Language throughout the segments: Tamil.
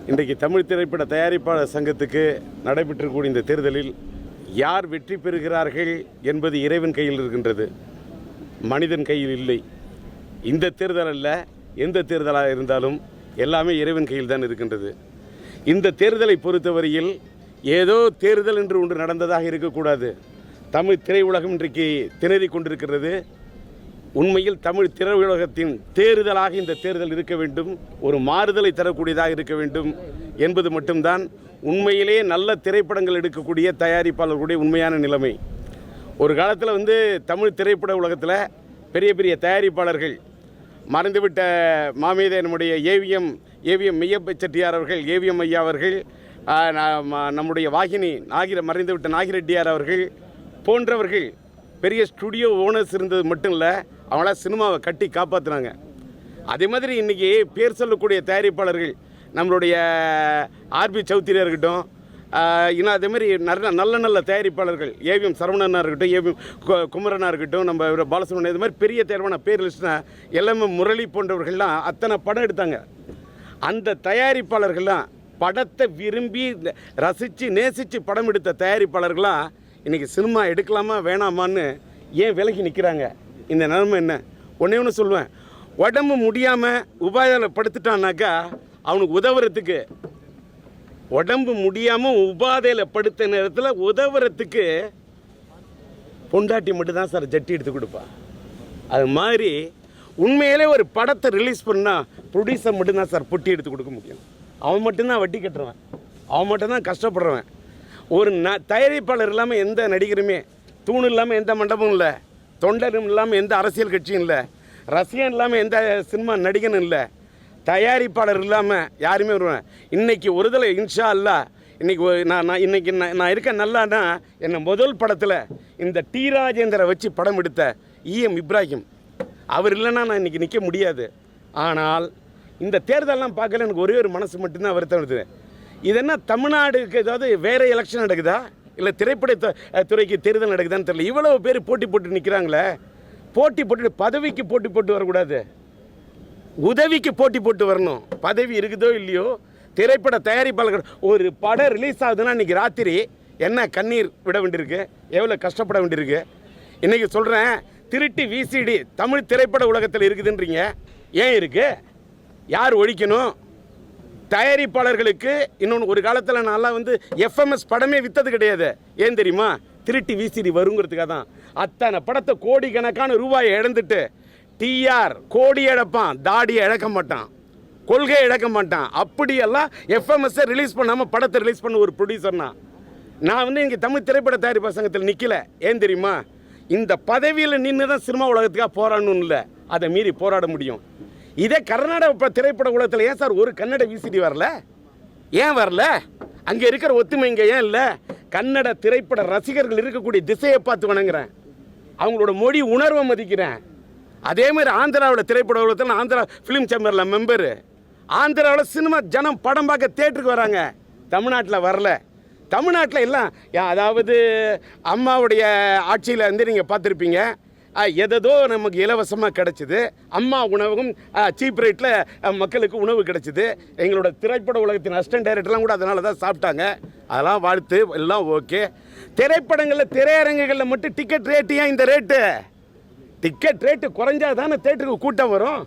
இன்றைக்கு தமிழ் திரைப்பட தயாரிப்பாளர் சங்கத்துக்கு நடைபெற்றக்கூடிய இந்த தேர்தலில் யார் வெற்றி பெறுகிறார்கள் என்பது இறைவன் கையில் இருக்கின்றது, மனிதன் கையில் இல்லை. இந்த தேர்தல் அல்ல, எந்த தேர்தலாக இருந்தாலும் எல்லாமே இறைவன் கையில் தான் இருக்கின்றது. இந்த தேர்தலை பொறுத்தவரையில் ஏதோ தேர்தல் என்று ஒன்று நடந்ததாக இருக்கக்கூடாது. தமிழ் திரையுலகம் இன்றைக்கு திணறி கொண்டிருக்கிறது. உண்மையில் தமிழ் திரையுலகத்தின் தேர்தலாக இந்த தேர்தல் இருக்க வேண்டும், ஒரு மாறுதலை தரக்கூடியதாக இருக்க வேண்டும் என்பது மட்டும்தான் உண்மையிலே நல்ல திரைப்படங்கள் எடுக்கக்கூடிய தயாரிப்பாளர்களுடைய உண்மையான நிலைமை. ஒரு காலத்தில் தமிழ் திரைப்பட உலகத்தில் பெரிய பெரிய தயாரிப்பாளர்கள் மறைந்துவிட்ட மாமேதை நம்முடைய ஏவிஎம் மெய்யப்ப செட்டியார் அவர்கள், ஏவிஎம் ஐயா அவர்கள், நம்முடைய வாகினி மறைந்துவிட்ட நாகிரெட்டியார் அவர்கள் போன்றவர்கள் பெரிய ஸ்டுடியோ ஓனர்ஸ் இருந்தது மட்டும் இல்லை, அவங்களாம் சினிமாவை கட்டி காப்பாற்றினாங்க. அதே மாதிரி இன்றைக்கி பேர் சொல்லக்கூடிய தயாரிப்பாளர்கள் நம்மளுடைய ஆர்பி சௌத்ரியாக இருக்கட்டும், இன்னும் அதேமாதிரி நல்ல நல்ல தயாரிப்பாளர்கள் ஏவிஎம் சரவணனாக இருக்கட்டும், ஏவிஎம் குமரனாக இருக்கட்டும், நம்ம பாலசுப்ரமணியம், இது மாதிரி பெரிய தேர்வான பேர் லிஸ்ட்னா எல்லாமே முரளி போன்றவர்கள்லாம் அத்தனை படம் எடுத்தாங்க. அந்த தயாரிப்பாளர்கள்லாம் படத்தை விரும்பி ரசித்து நேசித்து படம் எடுத்த தயாரிப்பாளர்கள்லாம் இன்றைக்கி சினிமா எடுக்கலாமா வேணாமான்னு ஏன் விலகி நிற்கிறாங்க? இந்த நிலைமை என்ன? ஒன்று சொல்லுவேன், உடம்பு முடியாமல் உபாதையில் படுத்துட்டான்னாக்கா அவனுக்கு உதவுறதுக்கு, உடம்பு முடியாமல் உபாதையில் படுத்த நேரத்தில் உதவுறதுக்கு பொண்டாட்டி மட்டும்தான் சார் ஜட்டி எடுத்து கொடுப்பா. அது மாதிரி உண்மையிலே ஒரு படத்தை ரிலீஸ் பண்ணால் ப்ரொடியூசர் மட்டும்தான் சார் பொட்டி எடுத்து கொடுக்க முடியும். அவன் மட்டும்தான் வட்டி கட்டுறவன், அவன் மட்டும்தான் கஷ்டப்படுறவன். ஒரு தயாரிப்பாளர் இல்லாமல் எந்த நடிகருமே, தூண் இல்லாமல் எந்த மண்டபமும் இல்லை, தொண்டரும் இல்லாமல் எந்த அரசியல் கட்சியும் இல்லை, ரசிகன் இல்லாமல் எந்த சினிமா நடிகனும் இல்லை, தயாரிப்பாளர் இல்லாமல் யாருமே வருவேன். இன்றைக்கி ஒருதலை இன்ஷா அல்லா இன்றைக்கி நான் இருக்க நல்லான்னா என்னை முதல் படத்தில் இந்த டி ராஜேந்திர வச்சு படம் எடுத்த EM இப்ராஹிம் அவர் இல்லைன்னா நான் இன்றைக்கி நிற்க முடியாது. ஆனால் இந்த தேர்தலெலாம் பார்க்கல எனக்கு ஒரே ஒரு மனசு மட்டும்தான் வருத்தம் வருது. இது என்ன தமிழ்நாடுக்கு ஏதாவது வேறு எலெக்ஷன் நடக்குதா, இல்லை திரைப்பட துறைக்கு தேர்தல் நடக்குதான்னு தெரியல. இவ்வளோ பேர் போட்டி போட்டு நிற்கிறாங்களே, போட்டி போட்டு பதவிக்கு போட்டி போட்டு வரக்கூடாது, உதவிக்கு போட்டி போட்டு வரணும். பதவி இருக்குதோ இல்லையோ, திரைப்பட தயாரிப்பாளர்கள் ஒரு படம் ரிலீஸ் ஆகுதுன்னா இன்றைக்கி ராத்திரி என்ன கண்ணீர் விட வேண்டியிருக்கு, எவ்வளோ கஷ்டப்பட வேண்டியிருக்கு. இன்றைக்கி சொல்கிறேன், திருட்டி VCD தமிழ் திரைப்பட உலகத்தில் இருக்குதுன்றீங்க, ஏன் இருக்குது? யார் ஒழிக்கணும்? தயாரிப்பாளர்களுக்கு இன்னொன்று ஒரு காலத்தில் நான்லாம் FMS படமே விற்றது கிடையாது. ஏன் தெரியுமா? திருட்டி VCD வருங்கிறதுக்காக தான். அத்தனை படத்தை கோடிக்கணக்கான ரூபாயை இழந்துட்டு TR கோடி இழப்பான், தாடியை இழக்க மாட்டான், கொள்கையை இழக்க மாட்டான். அப்படியெல்லாம் FMS ரிலீஸ் பண்ணாமல் படத்தை ரிலீஸ் பண்ண ஒரு ப்ரொடியூசர்னா நான் இங்கே தமிழ் திரைப்பட தயாரிப்பாளர் சங்கத்தில் நிற்கல. ஏன் தெரியுமா? இந்த பதவியில் நின்று தான் சினிமா உலகத்துக்காக போராடணும் இல்லை, அதை மீறி போராட முடியும். இதே கர்நாடக திரைப்பட உலகத்தில் ஏன் சார் ஒரு கன்னட VCD வரல? ஏன் வரல? அங்கே இருக்கிற ஒத்துமை இங்கே ஏன் இல்லை? கன்னட திரைப்பட ரசிகர்கள் இருக்கக்கூடிய திசையை பார்த்து வணங்குறேன், அவங்களோட மொழி உணர்வை மதிக்கிறேன். அதே மாதிரி ஆந்திராவில் திரைப்பட உலகத்தில் ஆந்திரா ஃபிலிம் சேம்பரில் மெம்பரு. ஆந்திராவில் சினிமா ஜனம் படம் பார்க்க தேட்டருக்கு வராங்க, தமிழ்நாட்டில் வரல. தமிழ்நாட்டில் எல்லாம் அதாவது அம்மாவுடைய ஆட்சியில் நீங்கள் பார்த்துருப்பீங்க, எதோ நமக்கு இலவசமாக கிடச்சிது. அம்மா உணவகம் சீப் ரேட்டில் மக்களுக்கு உணவு கிடச்சிது. எங்களோட திரைப்பட உலகத்தின் அசிஸ்டன்ட் டைரக்டர்லாம் கூட அதனால தான் சாப்பிட்டாங்க. அதெல்லாம் வாழ்த்து, எல்லாம் ஓகே. திரைப்படங்களில் திரையரங்குகளில் மட்டும் டிக்கெட் ரேட்டு ஏன் இந்த ரேட்டு? டிக்கெட் ரேட்டு குறைஞ்சா தானே தேட்டருக்கு கூட்டம் வரும்.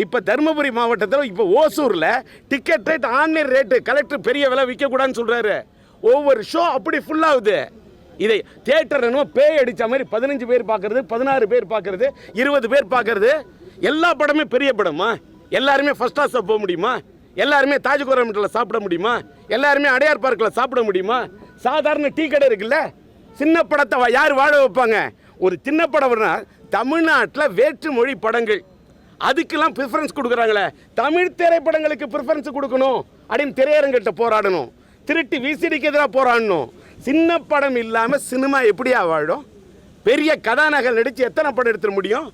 இப்போ தருமபுரி மாவட்டத்தில் இப்போ ஓசூரில் ticket rate online rate collector பெரிய விலை விற்கக்கூடாதுன்னு சொல்கிறாரு. ஒவ்வொரு ஷோ அப்படி ஃபுல்லாகுது. இதை தியேட்டர் என்னமோ பேய் அடித்த மாதிரி 15 பேர் பார்க்குறது, 16 பேர் பார்க்குறது, 20 பேர் பார்க்குறது. எல்லா படமே பெரிய படமா? எல்லாருமே ஃபர்ஸ்ட் கிளாஸில் போக முடியுமா? எல்லாருமே தாஜ்கோரமட்டில் சாப்பிட முடியுமா? எல்லாருமே அடையார் பார்க்கில் சாப்பிட முடியுமா? சாதாரண டீ கடை இருக்குல்ல, சின்ன படத்தை யார் வாழ வைப்பாங்க? ஒரு சின்ன படம்னா தமிழ்நாட்டில் வேற்று மொழி படங்கள் அதுக்கெல்லாம் ப்ரிஃபரன்ஸ் கொடுக்குறாங்களே, தமிழ் திரைப்படங்களுக்கு ப்ரிஃபரன்ஸ் கொடுக்கணும் அப்படின்னு திரையரங்கிட்ட போராடணும். திருட்டி VCDக்கு எதிராக போராடணும். சின்ன படம் இல்லாமல் சினிமா எப்படியா வாழும்? பெரிய கதாநாயகன் நடித்து எத்தனை படம் எடுத்துட முடியும்?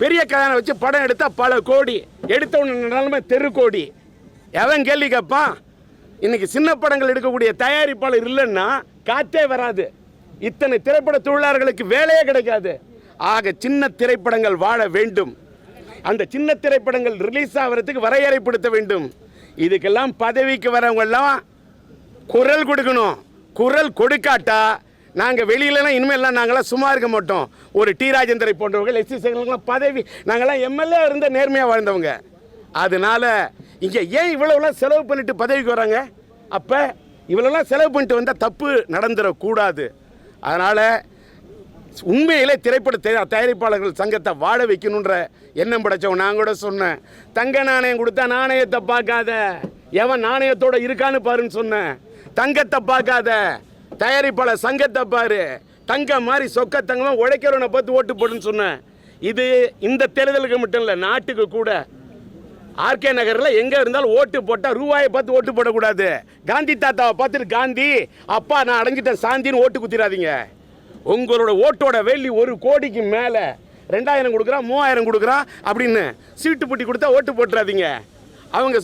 பெரிய கதாநாயகன் வச்சு படம் எடுத்தால் பல கோடி, எடுத்தவனாலுமே தெரு கோடி. எவன் கேள்வி கேட்பான்? இன்றைக்கி சின்ன படங்கள் எடுக்கக்கூடிய தயாரிப்பாளர் இல்லைன்னா காற்றே வராது, இத்தனை திரைப்பட தொழிலாளர்களுக்கு வேலையே கிடைக்காது. ஆக சின்ன திரைப்படங்கள் வாழ வேண்டும். அந்த சின்ன திரைப்படங்கள் ரிலீஸ் ஆகிறதுக்கு வரையறைப்படுத்த வேண்டும். இதுக்கெல்லாம் பதவிக்கு வரவங்கெல்லாம் குரல் கொடுக்கணும். குரல் கொடுக்காட்டா நாங்கள் வெளியிலலாம் இனிமேல் நாங்களாம் சும்மா இருக்க மாட்டோம். ஒரு டி ராஜேந்தரை போன்றவர்கள் எஸ்சி சேகர்லாம் பதவி நாங்களாம் எம்எல்ஏ இருந்த நேர்மையாக வாழ்ந்தவங்க. அதனால இங்கே ஏன் இவ்வளவுலாம் செலவு பண்ணிட்டு பதவிக்கு வராங்க? அப்போ இவ்வளோலாம் செலவு பண்ணிட்டு வந்தால் தப்பு நடந்துடக்கூடாது. அதனால் உண்மையிலே திரைப்பட தயாரிப்பாளர்கள் சங்கத்தை வாழ வைக்கணுன்ற எண்ணம் படைச்சவன். நான் கூட சொன்னேன், தங்க நாணயம் கொடுத்தா நாணயத்தை பார்க்காத, எவன் நாணயத்தோடு இருக்கான்னு பாருன்னு சொன்னேன். தங்கத்தை பார்க்காத, தயாரிப்பாளர் சங்கத்தை பாரு. தங்க மாதிரி சொக்க தங்கமாக உழைக்கிறவனை பார்த்து ஓட்டு போடுன்னு சொன்னேன். இது இந்த தேர்தலுக்கு மட்டும் இல்லை, நாட்டுக்கு கூட. ஆர்கே நகரில் எங்கே இருந்தாலும் ஓட்டு போட்டால் ரூபாயை பார்த்து ஓட்டு போடக்கூடாது. காந்தி தாத்தாவை பார்த்துட்டு காந்தி அப்பா நான் அடைஞ்சிட்டேன் சாந்தின்னு ஓட்டு குத்திடாதீங்க. உங்களோட ஓட்டோட வேல்யூ 1 கோடிக்கு மேலே 2000 கொடுக்குறான் 3000 கொடுக்குறான் அப்படின்னு சீட்டு பெட்டி கொடுத்தா ஓட்டு போட்டுறாதீங்க. அவங்க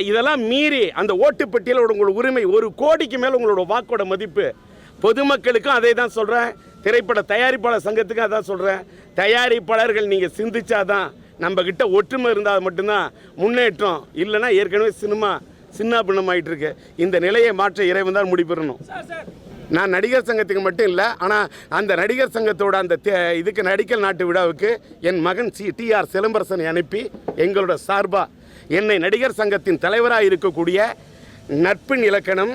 இதெல்லாம் மீறி அந்த ஓட்டு பெட்டியில் உங்களோட உரிமை 1 கோடிக்கு மேலே உங்களோட வாக்கோட மதிப்பு. பொதுமக்களுக்கும் அதே தான் சொல்கிறேன், திரைப்பட தயாரிப்பாளர் சங்கத்துக்கும் அதான் சொல்கிறேன். தயாரிப்பாளர்கள் நீங்கள் சிந்திச்சாதான் நம்மக்கிட்ட ஒற்றுமை இருந்தால் மட்டும்தான் முன்னேற்றம். இல்லைன்னா ஏற்கனவே சினிமா சின்ன பின்னமாயிட்டு இருக்கு. இந்த நிலையை மாற்ற இறைவன் தான் முடிப்பெறணும். நான் நடிகர் சங்கத்துக்கு மட்டும் இல்லை, ஆனால் அந்த நடிகர் சங்கத்தோட அந்த இதுக்கு நடிக்கல் நாட்டு விழாவுக்கு என் மகன் TR சிலம்பரசனை அனுப்பி எங்களோட சார்பாக என்னை நடிகர் சங்கத்தின் தலைவராக இருக்கக்கூடிய நட்பின் இலக்கணம்,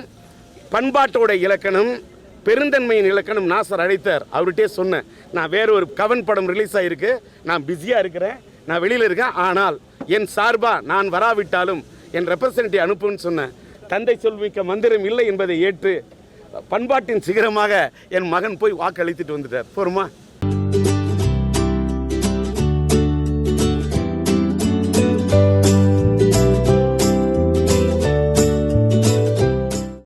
பண்பாட்டோட இலக்கணம், பெருந்தன்மையின் இலக்கணம் நாசர் அழைத்தார். அவர்கிட்டே சொன்னேன், நான் வேறு ஒரு கவன் படம் ரிலீஸ் ஆகிருக்கு, நான் பிஸியாக இருக்கிறேன், நான் வெளியில் இருக்கேன், ஆனால் என் சார்பாக நான் வராவிட்டாலும் என் ரெப்ரசன்டேட்டிவ் அனுப்புன்னு சொன்னேன். தந்தை சொல்மிக்க மந்திரம் இல்லை என்பதை ஏற்று பண்பாட்டின் சிகரமாக என் மகன் போய் வாக்களித்துட்டு வந்துட்டார். போருமா?